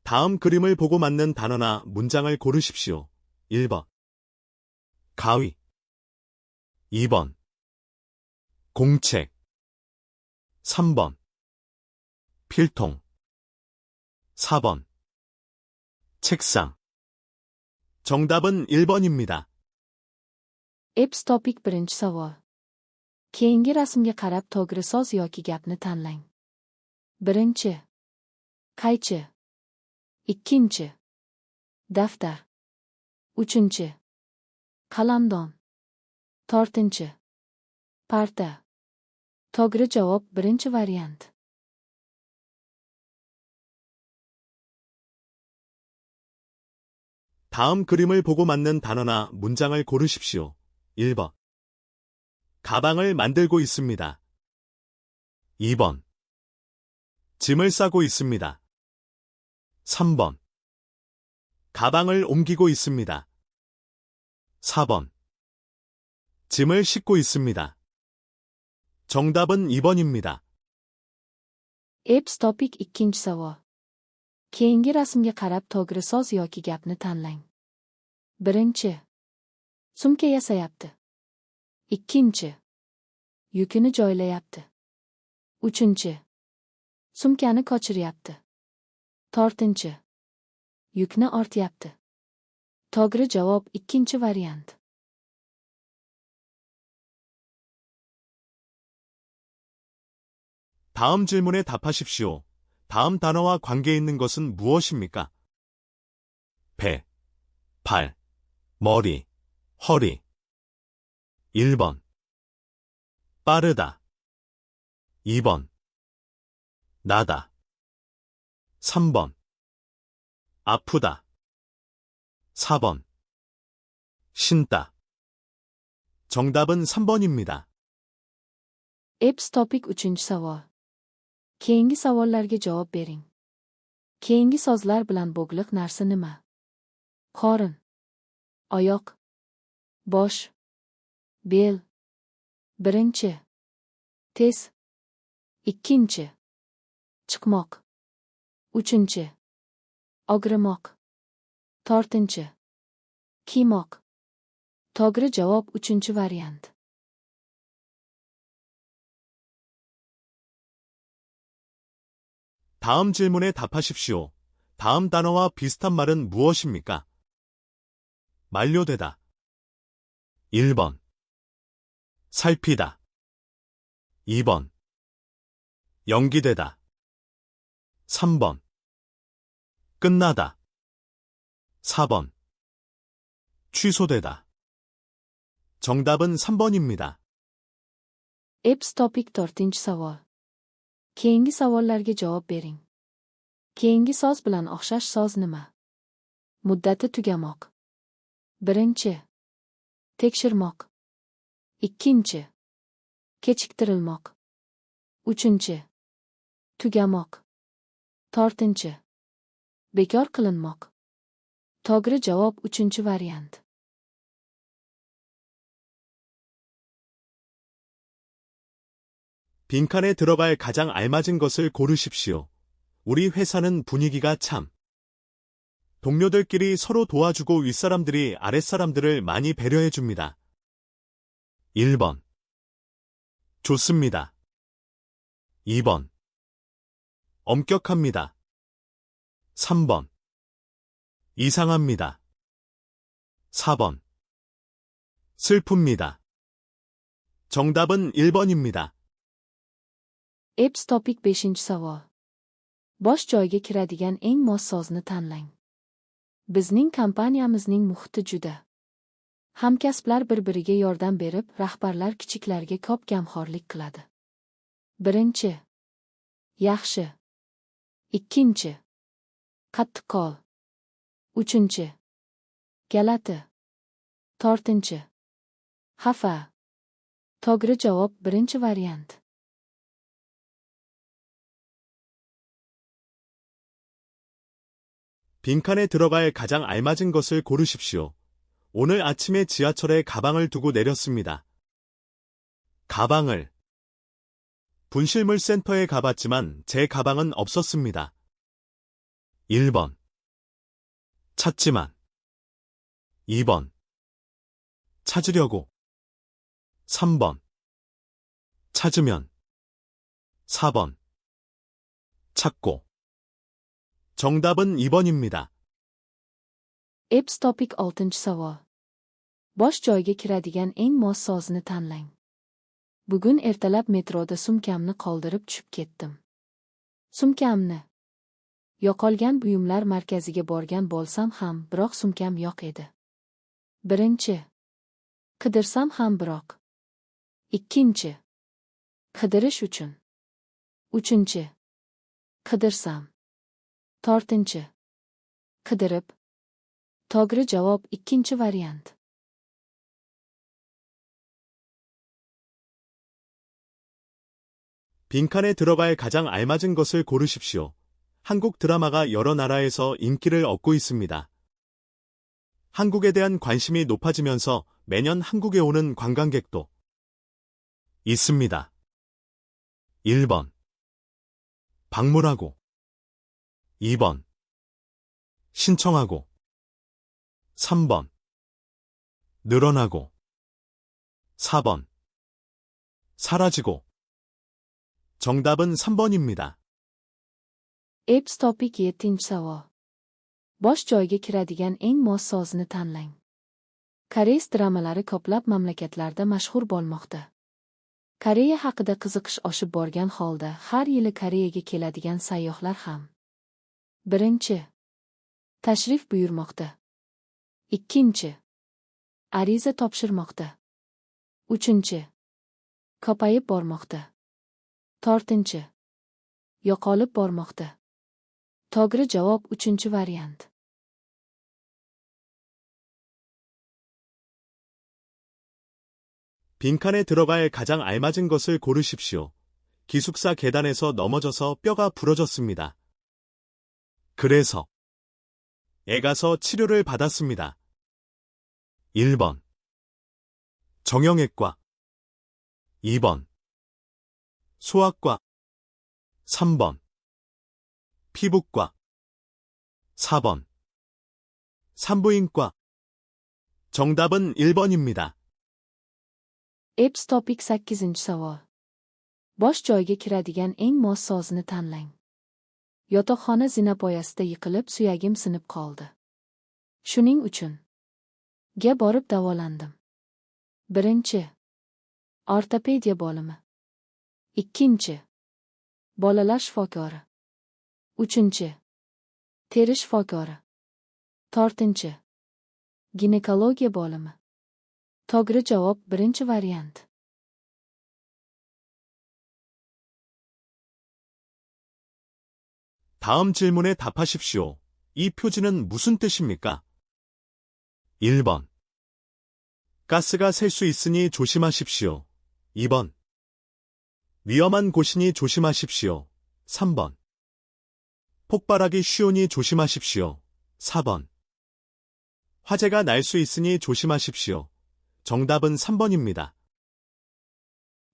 다음 그림을 보고 맞는 단어나 문장을 고르십시오. 1번 가위 2번 공책 3번 필통 4번 책상 정답은 1번입니다. Eps topik birinchi savol. Keyingi rasmga qarab to'g'ri so'z yoki gapni tanlang. Birinchi. Qaychi. Ikkinchi. Daftar. Uchinchi. Qalamdon. To'rtinchi. Parta. To'g'ri javob birinchi variant. 다음 그림을 보고 맞는 단어나 문장을 고르십시오. 1번 가방을 만들고 있습니다. 2번 짐을 싸고 있습니다. 3번 가방을 옮기고 있습니다. 4번 짐을 싣고 있습니다. 정답은 2번입니다. Eps topik ikkinchi savol. Keyingi rasmga qarab to'g'ri so'z yoki gapni tanlang. Birinchi. Sumka yasayapti. Ikkinchi. Yukini joylayapti. Uchinchi. Sumkani qochiryapti. To'rtinchi. Yukni ortyapti. To'g'ri javob ikkinchi variant. 다음 질문에 답하십시오. 다음 단어와 관계 있는 것은 무엇입니까? 배, 발, 머리, 허리. 1번 빠르다 2번 나다 3번 아프다 4번 신다 정답은 3번입니다. Eps topik uchinchi savol. Keyingi savollarga javob bering. Keyingi so'zlar bilan bog'liq narsa nima? Qorin, oyoq, bosh, bel. Birinchi. Tez. Ikkinchi. Chiqmoq. Uchinchi. Og'rimoq. To'rtinchi. Kiymoq. To'g'ri javob uchinchi variant. 다음 질문에 답하십시오. 다음 단어와 비슷한 말은 무엇입니까? 만료되다 1번 살피다 2번 연기되다 3번 끝나다 4번 취소되다 정답은 3번입니다. Eps topik to'rtinchi savol. Keyingi savollarga javob bering. Keyingi so'z bilan o'xshash so'z nima? Muddati tugamoq. Birinchi. Tekshirmoq. Ikkinchi. Kechiktirilmoq. Uchinchi. Tugamoq. To'rtinchi. Bekor qilinmoq. To'g'ri javob uchinchi variant. 빈칸에 들어갈 가장 알맞은 것을 고르십시오. 우리 회사는 분위기가 참. 동료들끼리 서로 도와주고 윗사람들이 아랫사람들을 많이 배려해줍니다. 1번 좋습니다. 2번 엄격합니다. 3번 이상합니다. 4번 슬픕니다. 정답은 1번입니다. Eps topik 5-chi savol. Bosh joyga kiradigan eng mos so'zni tanlang. Bizning kompaniyamizning muhiti juda. Hamkasblar bir-biriga yordam berib, rahbarlar kichiklarga ko'p gamxo'rlik qiladi. Birinchi. Yaxshi. Ikkinchi. Qattiqqo'l. Uchinchi. Galati. To'rtinchi. Xafa. To'g'ri javob birinchi variant. 빈칸에 들어갈 가장 알맞은 것을 고르십시오. 오늘 아침에 지하철에 가방을 두고 내렸습니다. 가방을 분실물 센터에 가봤지만 제 가방은 없었습니다. 1번. 찾지만. 2번. 찾으려고. 3번. 찾으면. 4번. 찾고. 정답은 2번입니다. Epps topik 6-savol. Bosh joyga kiradigan eng mos sozni tanlang. Bugun ertalab metroda sumkamni qoldirib tushib ketdim. Sumkamni. Yo'qolgan buyumlar markaziga borgan bo'lsam ham, biroq sumkam yo'q edi. Birinchi. Qidirsam ham biroq. Ikkinchi. Qidirish uchun. Uchinchi. Qidirsam. To'rtinchi. Qidirib. To'g'ri javob ikkinchi variant. 빈칸에 들어갈 가장 알맞은 것을 고르십시오. 한국 드라마가 여러 나라에서 인기를 얻고 있습니다. 한국에 대한 관심이 높아지면서 매년 한국에 오는 관광객도 있습니다. 1번. 방문하고. 2번. 신청하고. 3번. 늘어나고. 4번. 사라지고. 정답은 3번입니다. Epps topik 7-savol. Bosh joyga kiradigan eng mos sozni tanlang. Koreys dramalari ko'plab mamlakatlarda mashhur bo'lmoqda. Koreya haqida qiziqish oshib borgan holda har yili Koreyaga keladigan sayyohlar ham. Birinchi. Tashrif buyurmoqda. Ikkinchi. Ariza topshirmoqda. Uchinchi. Ko'payib bormoqda. To'rtinchi. Yo'qolib bormoqda. To'g'ri javob uchinchi variant. 빈칸에 들어갈 가장 알맞은 것을 고르십시오. 기숙사 계단에서 넘어져서 뼈가 부러졌습니다. 그래서 애 가서 치료를 받았습니다. 1번. 정형외과. 2번. 소아과. 3번. 피부과. 4번. 산부인과. 정답은 1번입니다. Epps topik 8-savol. Bosh joyga kiradigan eng mos sozni tanlang. Yotoqxona zinapoyasida yiqilib suyagim sinib qoldi. Shuning uchun ga borib davolandim. Birinchi. Ortopediya bo'limi. Ikkinchi. Bolalar shifokori. Uchinchi. Teri shifokori. To'rtinchi. Ginekologiya bo'limi. To'g'ri javob birinchi variant. 다음 질문에 답하십시오. 이 표지는 무슨 뜻입니까? 1번. 가스가 셀 수 있으니 조심하십시오. 2번. 위험한 곳이니 조심하십시오. 3번. 폭발하기 쉬우니 조심하십시오. 4번. 화재가 날 수 있으니 조심하십시오. 정답은 3번입니다.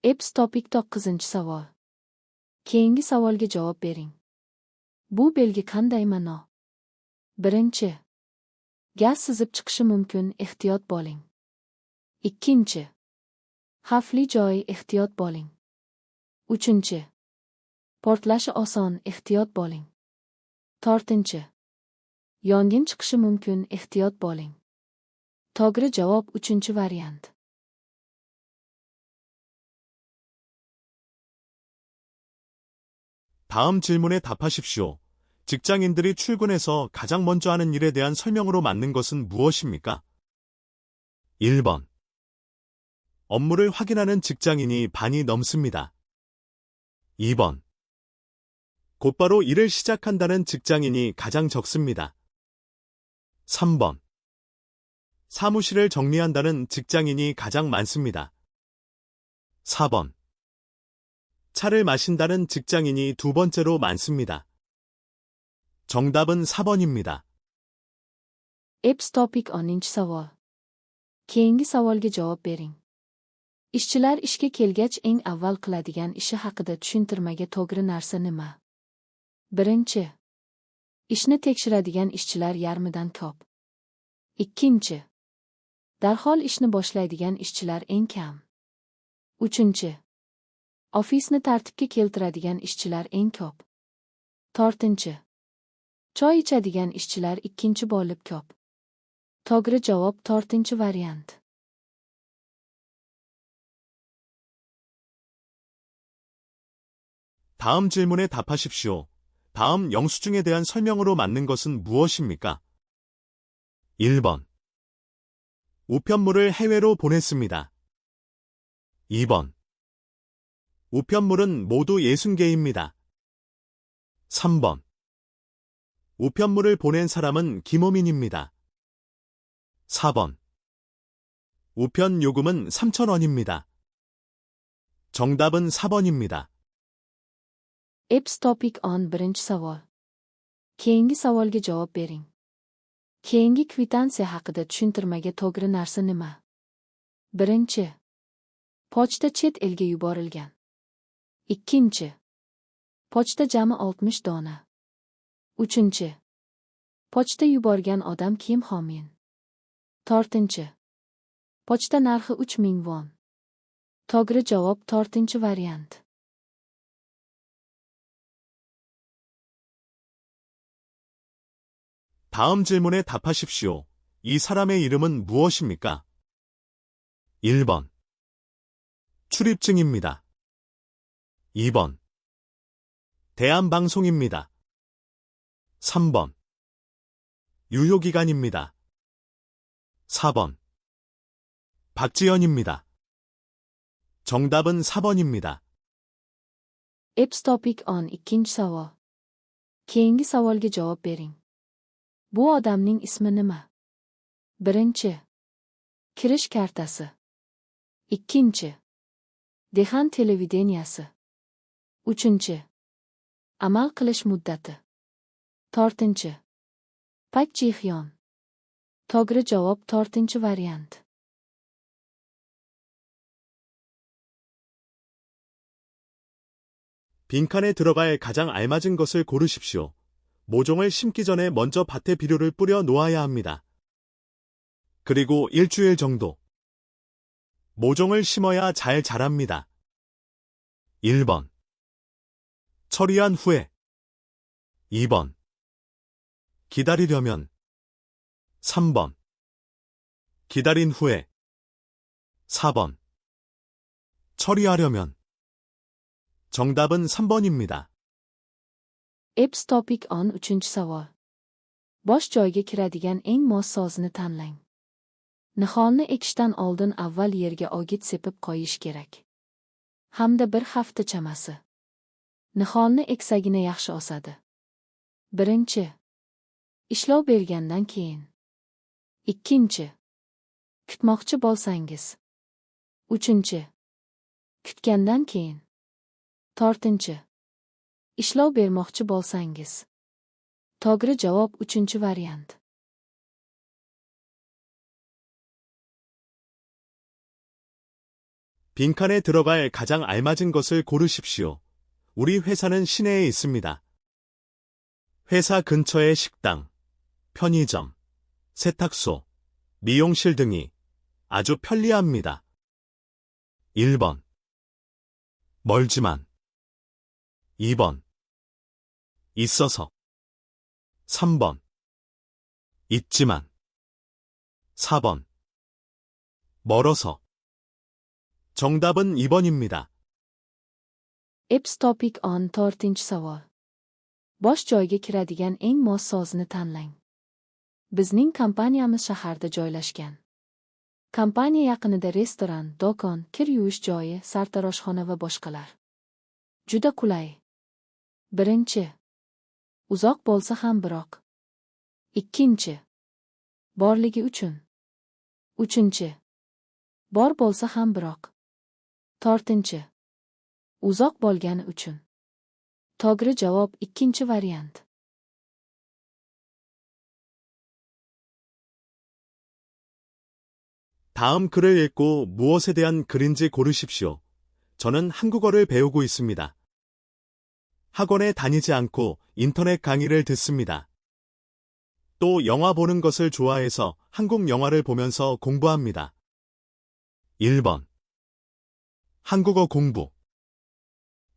Epps topik 9-savol. Keyingi savolga javob bering. Bu belgi qanday ma'no? Birinchi. Gaz sizib chiqishi mumkin, ehtiyot bo'ling. Ikkinchi. Xavfli joy, ehtiyot bo'ling. Uchinchi. Portlashi oson, ehtiyot bo'ling. To'rtinchi. Yong'in chiqishi mumkin, ehtiyot bo'ling. To'g'ri javob uchinchi variant. 다음 질문에 답하십시오. 직장인들이 출근해서 가장 먼저 하는 일에 대한 설명으로 맞는 것은 무엇입니까? 1번. 업무를 확인하는 직장인이 반이 넘습니다. 2번. 곧바로 일을 시작한다는 직장인이 가장 적습니다. 3번. 사무실을 정리한다는 직장인이 가장 많습니다. 4번. 차를 마신다는 직장인이 두 번째로 많습니다. 정답은 4번입니다. Epps topik 10-savol. Keyingi savolga javob bering. Ishchilar ishga kelgach eng avval qiladigan ishi haqida tushuntirmaga to'g'ri narsa nima? Birinchi. Ishni tekshiradigan ishchilar yarmidan ko'p. Ikkinchi. Darhol ishni boshlaydigan ishchilar eng kam. Uchinchi. Ofisni tartibga keltiradigan ishchilar eng ko'p. To'rtinchi. Choy ichadigan ishchilar ikkinchi bo'lib ko'p. To'g'ri javob to'rtinchi variant. 다음 질문에 답하십시오. 다음 영수증에 대한 설명으로 맞는 것은 무엇입니까? 1번. 우편물을 해외로 보냈습니다. 2번. 우편물은 모두 60개입니다. 3번. 우편물을 보낸 사람은 김호민입니다. 4번. 우편 요금은 3,000원입니다. 정답은 4번입니다. Eps topic on birinchi savol. Keyingi savolga javob bering. Keyingi kvitansiya haqida tushuntirmaga to'g'ri narsa nima? Birinchi. Pochta chet elga yuborilgan. Ikkinchi. Pochta jami 60 dona. Uchinchi. Pochta yuborgan odam Kim Homin. To'rtinchi. Pochta narxi 3000 won. To'g'ri javob to'rtinchi variant. 다음 질문에 답하십시오. 이 사람의 이름은 무엇입니까? 1번. 출입증입니다. 2번. 대한방송입니다. 3번. 유효기간입니다. 4번. 박지연입니다. 정답은 4번입니다. Eps topic on ikkinchi savol. Keyingi savolga javob bering. Bu odamning ismi nima? Birinchi. Kirish kartasi. Ikkinchi. Dehant televideniyasi. Uchinchi. Amal qilish muddati. To'rtinchi. Pak Jihyon. To'g'ri javob to'rtinchi variant. 빈칸에 들어갈 가장 알맞은 것을 고르십시오. 모종을 심기 전에 먼저 밭에 비료를 뿌려 놓아야 합니다. 그리고 일주일 정도. 모종을 심어야 잘 자랍니다. 1번. 처리한 후에. 2번. 기다리려면. 3번. 기다린 후에. 4번. 처리하려면. 정답은 3번입니다. Eps topic on uchinchi savol. Bosh joyga kiradigan eng mos so'zni tanlang. Niholni ekishdan oldin avval yerga ogit sepib qo'yish kerak. Hamda bir hafta chamasi. Niholni eksagina yaxshi o'sadi. Birinchi. Ishlov bergandan keyin. Ikkinchi. Kutmoqchi bo'lsangiz. Uchinchi. Kutgandan keyin. To'rtinchi. Ishlov bermoqchi bo'lsangiz. To'g'ri javob uchinchi variant. 빈칸에 들어갈 가장 알맞은 것을 고르십시오. 우리 회사는 시내에 있습니다. 회사 근처에 식당, 편의점, 세탁소, 미용실 등이 아주 편리합니다. 1번. 멀지만. 2번. 있어서. 3번. 있지만. 4번. 멀어서. 정답은 2번입니다. Eps topic on to'rtinchi savol. Bosh joyga kiradigan eng mos so'zni tanlang. Bizning kompaniyamiz shaharda joylashgan. Kompaniya yaqinida restoran, do'kon, kir yuvish joyi, sartaroshxona va boshqalar. Juda qulay. Birinchi. Uzoq bo'lsa ham biroq. Ikkinchi. Borligi uchun. Uchinchi. Bor bo'lsa ham biroq. To'rtinchi. Uzoq bo'lgani uchun. To'g'ri javob ikkinchi variant. 다음 글을 읽고 무엇에 대한 글인지 고르십시오. 저는 한국어를 배우고 있습니다. 학원에 다니지 않고 인터넷 강의를 듣습니다. 또 영화 보는 것을 좋아해서 한국 영화를 보면서 공부합니다. 1번. 한국어 공부.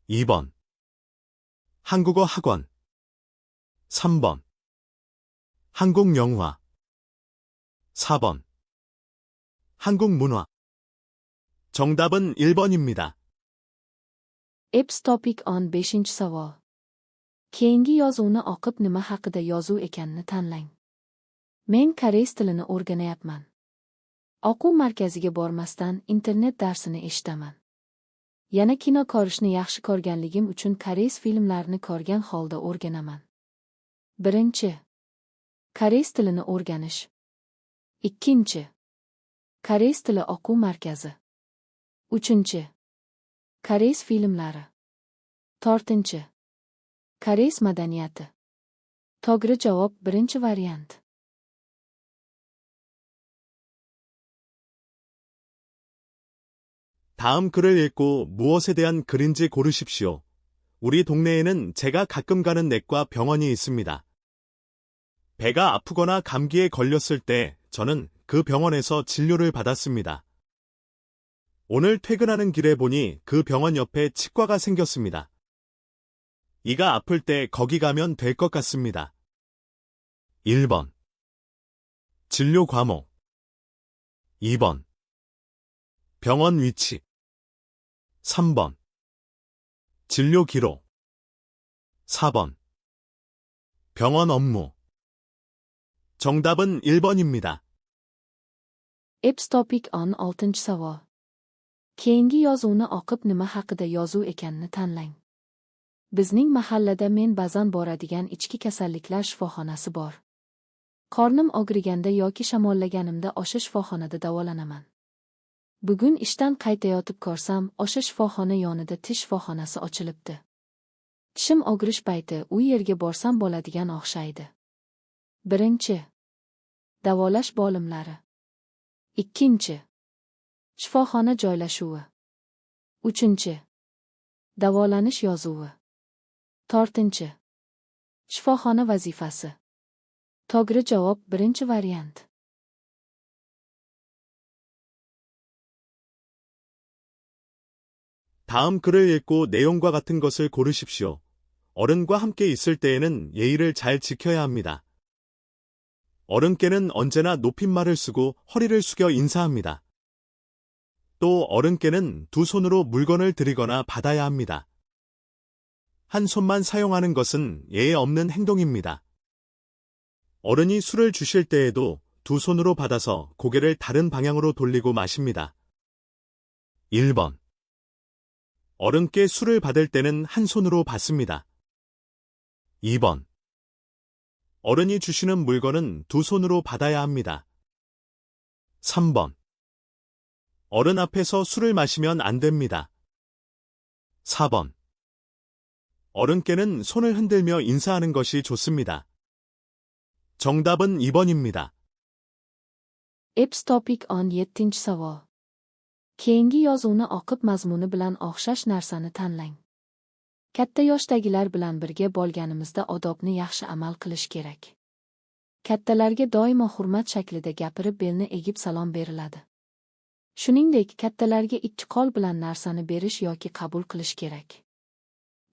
2번. 한국어 학원. 3번. 한국 영화. 4번. 한국 문화. 정답은 1번입니다. Eps topic on 5-savol. Keyingi yozuvni o'qib nima haqida yozuv ekanini tanlang. Men koreys tilini o'rganayapman. O'quv markaziga bormasdan internet darsini eshitaman. Yana kino ko'rishni yaxshi ko'rganligim uchun koreys filmlarini ko'rgan holda o'rganaman. 1. Koreys tilini o'rganish. 2. Koreys tili o'quv markazi. 3. Koreys filmlari. 4. Koreys madaniyati. To'g'ri javob birinchi variant. 다음 글을 읽고 무엇에 대한 글인지 고르십시오. 우리 동네에는 제가 가끔 가는 내과 병원이 있습니다. 배가 아프거나 감기에 걸렸을 때 저는 그 병원에서 진료를 받았습니다. 오늘 퇴근하는 길에 보니 그 병원 옆에 치과가 생겼습니다. 이가 아플 때 거기 가면 될 것 같습니다. 1번. 진료 과목. 2번. 병원 위치. 3번. 진료 기록. 4번. 병원 업무. 정답은 1번입니다. Eps topic on 6-savol. Keyingi yozuvni o'qib nima haqida yozuv ekanini tanlang. Bizning mahallada men ba'zan boradigan ichki kasalliklar shifoxonasi bor. Qornim og'riganda yoki shamollaganimda o'sha shifoxonada davolanaman. Bugun ishdan qaytayotib ko'rsam, o'sha shifoxona yonida tish shifoxonasi ochilibdi. Tishim og'rish payti u yerga borsam bo'ladigan o'xshaydi. 1. Davolash bo'limlari. 2. Shifoxona joylashuvi. 3. Davolanish yozuvi. 4. Shifoxona vazifasi. To'g'ri javob birinchi variant. 다음 글을 읽고 내용과 같은 것을 고르십시오. 어른과 함께 있을 때에는 예의를 잘 지켜야 합니다. 어른께는 언제나 높임말을 쓰고 허리를 숙여 인사합니다. 또 어른께는 두 손으로 물건을 드리거나 받아야 합니다. 한 손만 사용하는 것은 예의 없는 행동입니다. 어른이 술을 주실 때에도 두 손으로 받아서 고개를 다른 방향으로 돌리고 마십니다. 1번. 어른께 술을 받을 때는 한 손으로 받습니다. 2번. 어른이 주시는 물건은 두 손으로 받아야 합니다. 3번. 어른 앞에서 술을 마시면 안 됩니다. 4번. 어른께는 손을 흔들며 인사하는 것이 좋습니다. 정답은 2번입니다. Eps topic on 7-savol. Keyingi yozuvni o'qib mazmuni bilan o'xshash narsani tanlang. Katta yoshdagilar bilan birga bo'lganimizda odobni yaxshi amal qilish kerak. Kattalarga doimo hurmat shaklida gapirib belni egib salom beriladi. Shuningdek, kattalarga ikki qo'l bilan narsani berish yoki qabul qilish kerak.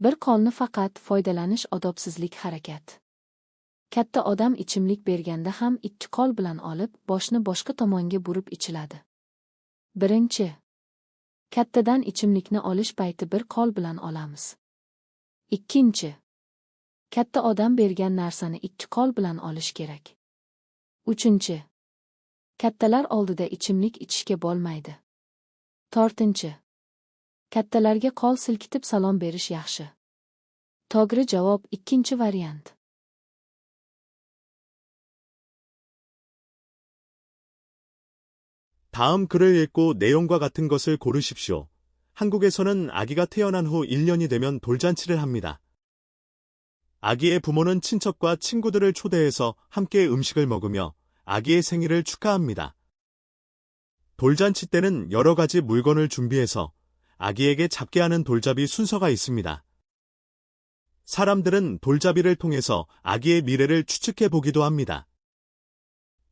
Bir qo'lni faqat foydalanish odobsizlik harakat. Katta odam ichimlik berganda ham ikki qo'l bilan olib, boshni boshqa tomonga burib ichiladi. 1. Kattadan ichimlikni olish payti bir qo'l bilan olamiz. 2. Katta odam bergan narsani ikki qo'l bilan olish kerak. 3. Kattalar oldida ichimlik ichishga bo'lmaydi. 4. Kattalarga qo'l silkitib salom berish yaxshi. To'g'ri javob ikkinchi variant. 다음 글을 읽고 내용과 같은 것을 고르십시오. 한국에서는 아기가 태어난 후 1년이 되면 돌잔치를 합니다. 아기의 부모는 친척과 친구들을 초대해서 함께 음식을 먹으며 아기의 생일을 축하합니다. 돌잔치 때는 여러 가지 물건을 준비해서 아기에게 잡게 하는 돌잡이 순서가 있습니다. 사람들은 돌잡이를 통해서 아기의 미래를 추측해 보기도 합니다.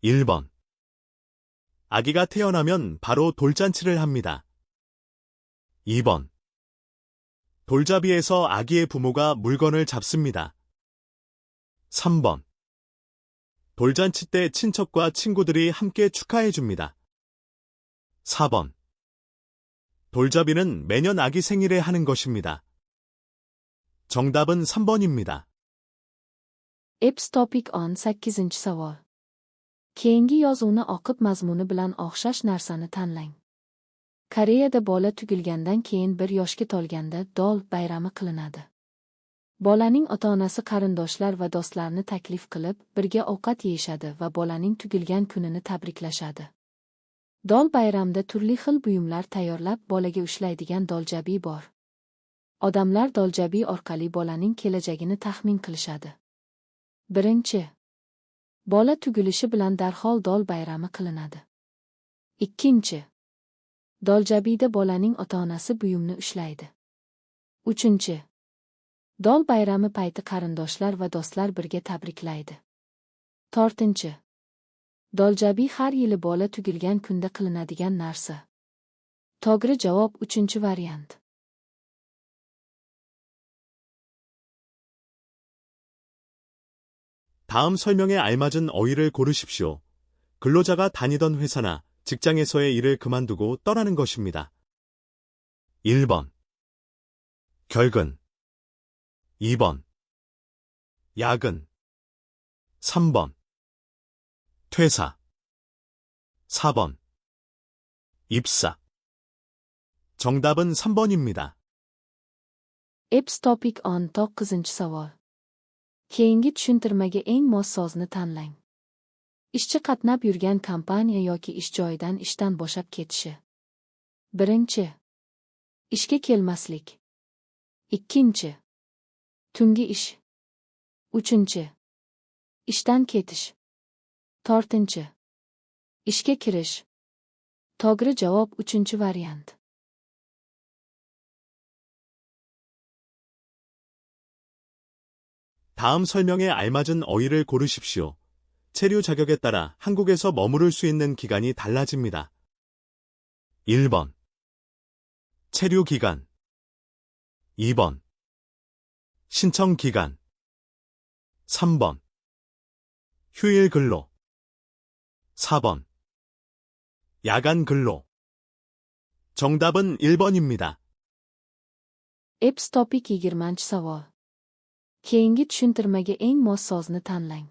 1번. 아기가 태어나면 바로 돌잔치를 합니다. 2번. 돌잡이에서 아기의 부모가 물건을 잡습니다. 3번. 돌잔치 때 친척과 친구들이 함께 축하해줍니다. 4번. 돌잡이는 매년 아기 생일에 하는 것입니다. 정답은 3번입니다. Eps Topic 18-savol. Keyingi yozuvni o'qib mazmuni bilan o'xshash narsani tanlang. Koreyada bola tug'ilgandan keyin 1 yoshga to'lganda Dol bayrami qilinadi. Bolaning ota-onasi qarindoshlar va do'stlarni taklif qilib, birga ovqat yeyishadi va bolaning tug'ilgan kunini tabriklashadi. Dol bayramida turli xil buyumlar tayyorlab bolaga ushlaydigan doljabiy bor. Odamlar doljabiy orqali bolaning kelajagini taxmin qilishadi. 1. Bola tug'ilishi bilan darhol dol bayrami qilinadi. 2. Doljabiyda bolaning ota-onasi buyumni ushlaydi. 3. Dol bayrami payti qarindoshlar va do'stlar birga tabriklaydi. 4. Doljabiy har yili bola tug'ilgan kunda qilinadigan narsa. To'g'ri javob 3-variant. 다음 설명에 알맞은 어휘를 고르십시오. 근로자가 다니던 회사나 직장에서의 일을 그만두고 떠나는 것입니다. 1번. 결근. 2번. 야근. 3번. 퇴사. 4번. 입사. 정답은 3번입니다. Eps Topic 19-savol. Keyingi tushuntirmaga eng mos so'zni tanlang. Ishchi qatnab yurgan kompaniya yoki ish joyidan ishdan bo'shab ketishi. 1. Ishga kelmaslik. 2. Tungi ish. 3. Ishdan ketish. 4. Ishga kirish. To'g'ri javob 3-variant. 다음 설명에 알맞은 어휘를 고르십시오. 체류 자격에 따라 한국에서 머무를 수 있는 기간이 달라집니다. 1번. 체류 기간. 2번. 신청 기간. 3번. 휴일 근로. 4번. 야간 근로. 정답은 1번입니다. Eps Topic 20-savol. Keyingi tushuntirmaga eng mos so'zni tanlang.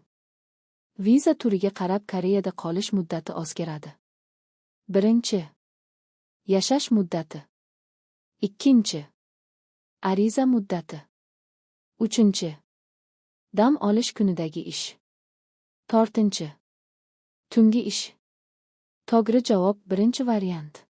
Viza turiga qarab Koreyada qolish muddati o'zgaradi. 1. Yashash muddati. 2. Ariza muddati. 3. Dam olish kunidagi ish. 4. Tungi ish. To'g'ri javob 1-variant.